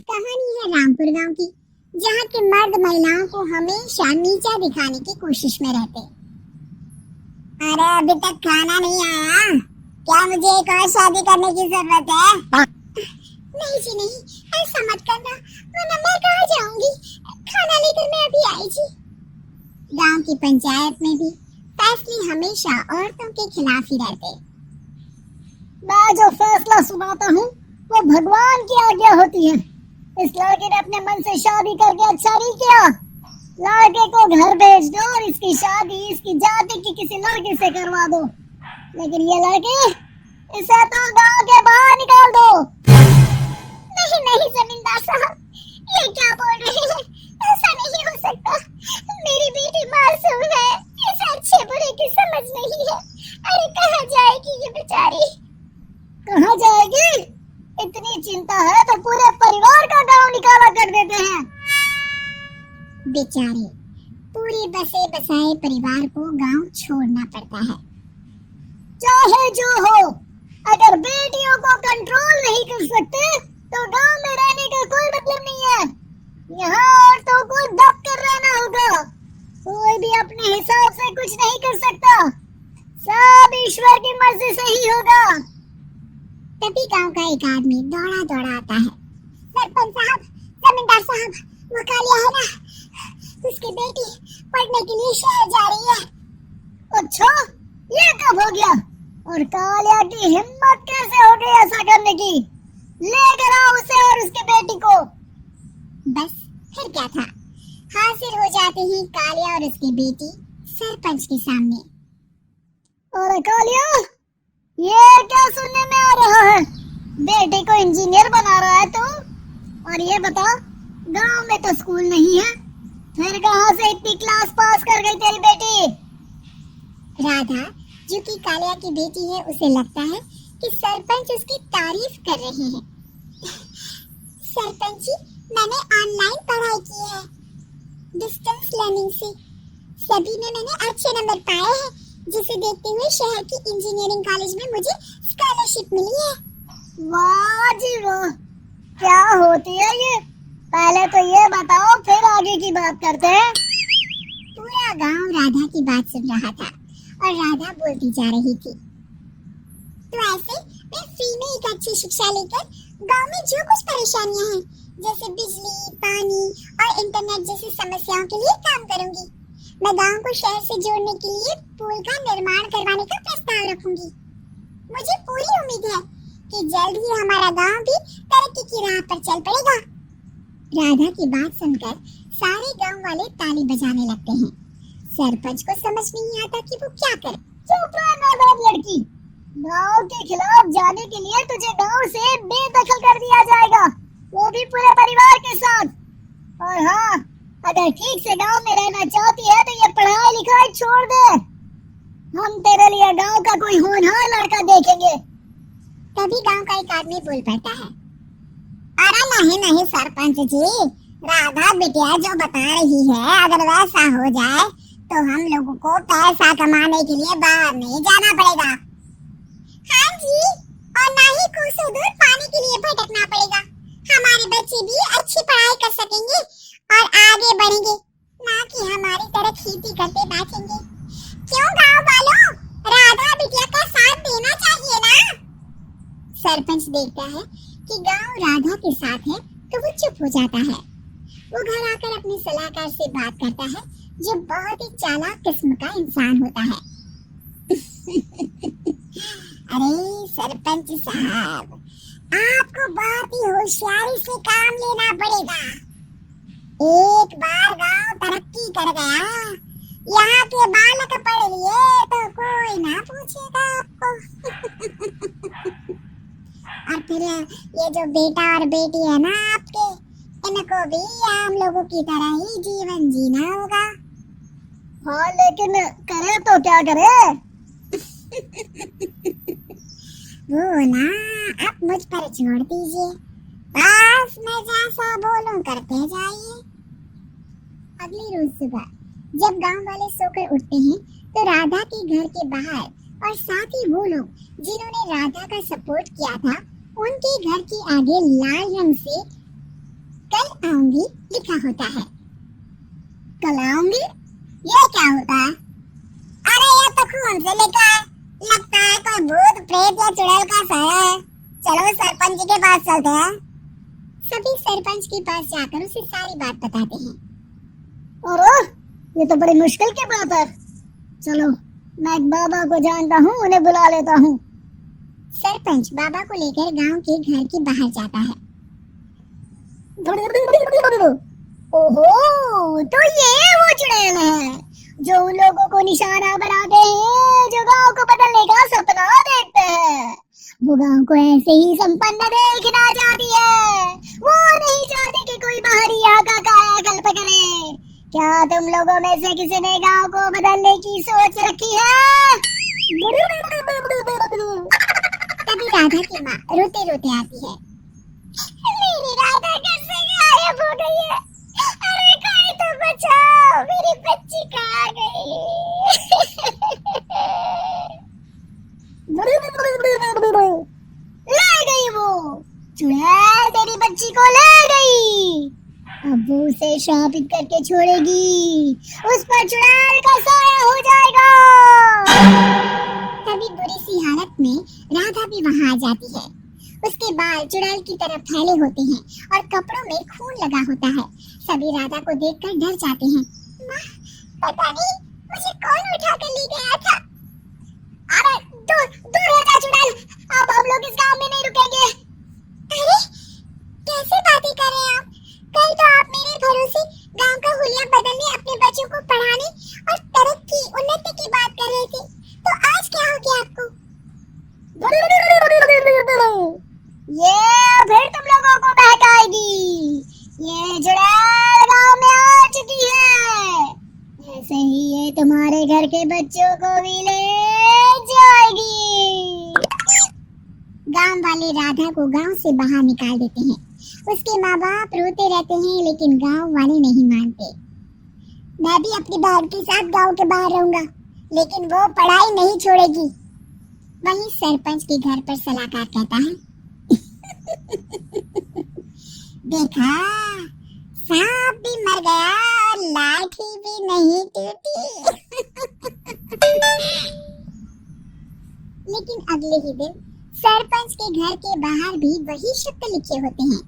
कहानी है रामपुर गांव की, जहाँ के मर्द महिलाओं को हमेशा नीचा दिखाने की कोशिश में रहते। अरे अभी तक खाना नहीं आया, क्या मुझे एक और शादी करने की जरूरत है? नहीं जी नहीं, ऐसा मत करना, वरना मैं कहाँ जाऊंगी? खाना लेकर मैं अभी आई जी। गांव की पंचायत में भी फैसले हमेशा औरतों के खिलाफ ही रहते। मैं जो फैसला सुनाता हूँ वो भगवान की आज्ञा होती है। इस लड़के ने अपने मन से शादी करके अच्छा नहीं किया। लड़के को घर भेज दो और इसकी शादी इसकी जाति की किसी लड़के से करवा दो। लेकिन ये लड़की, इसे तो गांव के बाहर निकाल दो। नहीं नहीं जमींदार साहब, ये क्या बोल रहे हैं? ऐसा नहीं हो सकता। मेरी बेटी मासूम है, इसे अच्छे बुरे की समझ नहीं है। अरे कहाँ जाएगी ये बेचारी? कहाँ जाएगी? इतनी चिंता है तो पूरे परिवार का गांव निकाला कर देते हैं। बेचारे पूरे बसे बसाए परिवार को गांव छोड़ना पड़ता है। चाहे जो हो, अगर बेटियों को कंट्रोल नहीं कर सकते तो गांव में रहने का कोई मतलब नहीं है। यहाँ औरतों को दब कर रहना होगा। कोई भी अपने हिसाब से कुछ नहीं कर सकता, सब ईश्वर की मर्जी से ही होगा। तभी गांव का एक आदमी दौड़ा दौड़ा आता है। सरपंच साहब, जमींदार साहब, वो कालिया है ना, उसकी बेटी पढ़ने के लिए शहर जा रही है। अच्छा, ये कब हो गया? और कालिया की हिम्मत कैसे हो गई ऐसा करने की? लेकर आओ उसे और उसकी बेटी को। बस फिर क्या था, हाजिर हो जाते ही कालिया और उसकी बेटी सरपंच के सामने। अरे कालिया, ये क्या सुनने में आ रहा है? बेटे को इंजीनियर बना रहा है तू? और ये बता, गांव में तो स्कूल नहीं है, फिर कहां से इतनी क्लास पास कर गई तेरी बेटी? राधा, जो कि कालिया की बेटी है, उसे लगता है कि सरपंच उसकी तारीफ कर रहे हैं। सरपंच जी, मैंने ऑनलाइन पढ़ाई की है, डिस्टेंस लर्निंग से। सभी में मैंने अच्छे नंबर पाए हैं, जिसे देखते हुए शहर की इंजीनियरिंग कॉलेज में मुझे स्कॉलरशिप मिली है। वाह जी वाह, क्या होती है ये? पहले तो ये बताओ, फिर आगे की बात करते हैं। पूरा गांव राधा की बात सुन रहा था और राधा बोलती जा रही थी। तो ऐसे मैं फ्री में एक अच्छी शिक्षा लेकर गांव में जो कुछ परेशानियां हैं, जैसे बिजली, पानी और इंटरनेट जैसी समस्याओं के लिए काम करूंगी। मैं गांव को शहर से जोड़ने के लिए पुल का निर्माण करवाने का प्रस्ताव रखूंगी। मुझे पूरी उम्मीद है कि जल्द ही हमारा गांव भी तरक्की की राह पर चल पड़ेगा। राधा की बात सुनकर सारे गांव वाले ताली बजाने लगते हैं। सरपंच को समझ नहीं आता कि वो क्या करे। चुप रह नादान लड़की, गांव के खिलाफ जाने के लिए तुझे गांव से बेदखल कर दिया जाएगा, वो भी पूरे परिवार के साथ। और हाँ, अगर ठीक से गांव में रहना चाहती है तो ये पढ़ाई लिखाई छोड़ दे। हम तेरे लिए गांव का कोई होनहार लड़का देखेंगे। तभी गांव का एक आदमी बोल पड़ता है। अरे नहीं नहीं सरपंच जी, राधा बिटिया जो बता रही है, अगर वैसा हो जाए तो हम लोगों को पैसा कमाने के लिए बाहर नहीं जाना पड़ेगा। हाँ जी, और ना ही कोसों दूर पानी के लिए भटकना पड़ेगा। हमारे बच्चे भी अच्छी पढ़ाई कर सकेंगे और आगे बढ़ेंगे, ना कि हमारी तरह खेती करते बैठेंगे। क्यों गांव वालों, राधा बिटिया का साथ देना चाहिए ना? सरपंच देखता है कि गांव राधा के साथ है तो वो चुप हो जाता है। वो घर आकर अपने सलाहकार से बात करता है, जो बहुत ही चालाक किस्म का इंसान होता है। अरे सरपंच साहब, आपको बहुत ही होशियारी से काम लेना पड़ेगा। एक बार गांव तरक्की कर गया, यहाँ के बालक पढ़ लिए तो कोई ना पूछेगा आपको। और फिर ये जो बेटा और बेटी है ना आपके, इनको भी आम लोगों की तरह ही जीवन जीना होगा। हाँ, लेकिन करे तो क्या करे? वो ना आप मुझ पर छोड़ दीजिए, बस मैं जैसा बोलूं करते जाइए। अगली रोज सुबह जब गांव वाले सोकर उठते हैं तो राधा के घर के बाहर और साथ ही वो लोग जिन्होंने राधा का सपोर्ट किया था, उनके घर के आगे लाल रंग से कल आऊंगी लिखा होता है। कल आऊंगी ये क्या होता है? अरे ये तो खून से लिखा है, लगता है कोई भूत प्रेत या चुड़ैल का साया है। चलो सरपंच के पास चलते हैं। सभी सरपंच के पास जाकर उसे सारी बात बताते हैं। और ये तो बड़ी मुश्किल की बात है। चलो मैं एक बाबा को जानता हूँ, उन्हें बुला लेता हूँ। सरपंच बाबा को लेकर गांव के घर के बाहर जाता है। ओहो, तो ये वो चुड़ैल है जो उन लोगों को निशाना बनाते हैं जो गांव को बदलने का सपना देखते हैं। वो गांव को ऐसे ही संपन्न देखना चाहती है। वो नहीं चाहती कि कोई बाहरी यहाँ का कायाकल्प करे। क्या तुम लोगों में से किसी ने गांव को बदलने की सोच रखी है? तभी राधा की माँ रोते रोते आती है। मेरी राधा घर से गायब हो गई है। अरे कोई तो बचाओ, मेरी बच्ची कहाँ गई? ले गई वो चुड़ैल, तेरी बच्ची को ले गई। अब वो उसे शापित करके छोड़ेगी, उस पर चुड़ैल का साया हो जाएगा। तभी बुरी सी हालत में राधा भी वहाँ आ जाती है। उसके बाल चुड़ैल की तरफ फैले होते हैं और कपड़ों में खून लगा होता है। सभी राधा को देखकर डर जाते हैं। माँ, पता नहीं मुझे कौन उठा कर ले गया था। अरे दूर दूर हो जा चुड़ैल, अब हम लोग इस गांव में नहीं रुकेंगे। अरे कैसे बातें कर रहे हैं आप? कल तो आप मेरे भरोसे गांव का हुलिया बदलने, अपने बच्चों को पढ़ाने और तरक्की उन्नति की बात कर रहे थे, तो आज क्या हो गया आपको? ये फिर तुम लोगों को बहकाएगी। ये चुड़ैल गांव में आ चुकी है। ऐसे ही ये तुम्हारे घर के बच्चों को भी ले जाएगी। गांव वाले राधा को गांव से बाहर निकाल देते हैं। उसके माँ बाप रोते रहते हैं, लेकिन गांव वाले नहीं मानते। मैं भी अपनी बहन के साथ गांव के बाहर रहूंगा, लेकिन वो पढ़ाई नहीं छोड़ेगी। वहीं सरपंच के घर पर सलाहकार कहता है, देखा, सांप भी मर गया और लाठी भी नहीं टूटी। लेकिन अगले ही दिन सरपंच के घर के बाहर भी वही शब्द लिखे होते हैं।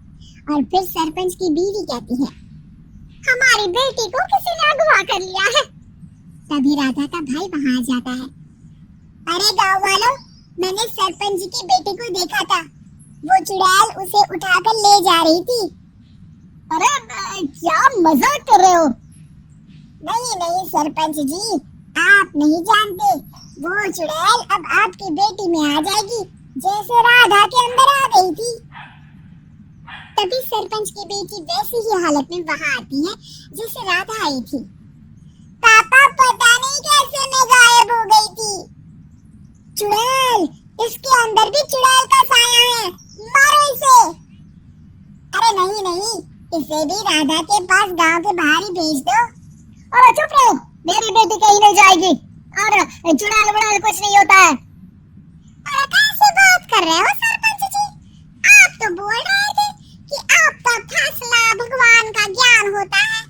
और फिर सरपंच की बीवी कहती है, हमारी बेटी को किसी ने अगवा कर लिया है। तभी राधा का भाई वहाँ आ जाता है। अरे गाँव वालों, मैंने सरपंच जी की बेटी को देखा था। वो चुड़ैल उसे उठाकर ले जा रही थी। अरे क्या मजाक कर रहे हो? नहीं नहीं सरपंच जी, आप नहीं जानते। वो चुड़ैल अब आपकी बेटी में आ जाएगी, जैसे राधा के अंदर आ गई थी। तभी सरपंच की बेटी वैसी ही हालत में वहाँ आती है जैसे राधा आई थी। पापा पता नहीं कैसे मैं गायब हो गई थी। चुड़ैल, इसके अंदर भी चुड़ैल का साया है, मारो इसे। अरे नहीं नहीं, इसे भी राधा के पास गांव के बाहर ही भेज दो। अरे चुप रहो, मेरी बेटी कहीं नहीं जाएगी। और चुड़ैल वुड़ैल कुछ नहीं होता है। अरे कैसे बात कर रहे हो सरपंच जी? आप तो बोल रहे थे कि आपका फैसला भगवान का ज्ञान होता है,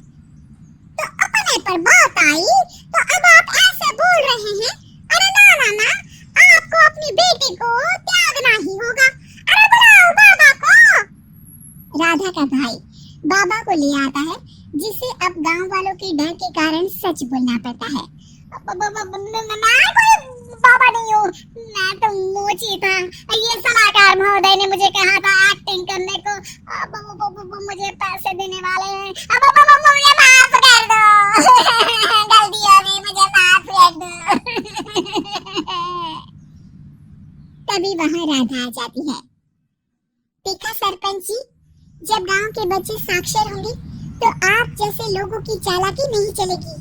तो अपने पर बात आई तो अब आप ऐसे बोल रहे हैं। अरे ना ना ना, आपको अपनी बेटी को त्यागना ही होगा। अरे बुलाओ बाबा को। राधा का भाई बाबा को ले आता है, जिसे अब गांव वालों के डर के कारण सच बोलना पड़ता है। बाबा नहीं हूँ, मैं तो मोची था। ये सलाहकार महोदय ने मुझे कहा था एक्टिंग करने को। मुझे पैसे देने वाले हैं। मुझे माफ कर दो। गलती हो गई, मुझे माफ कर दो। तभी वहाँ राधा आ जाती है। देखा सरपंच जी, जब गांव के बच्चे साक्षर होंगे तो आप जैसे लोगों की चालाकी नहीं चलेगी।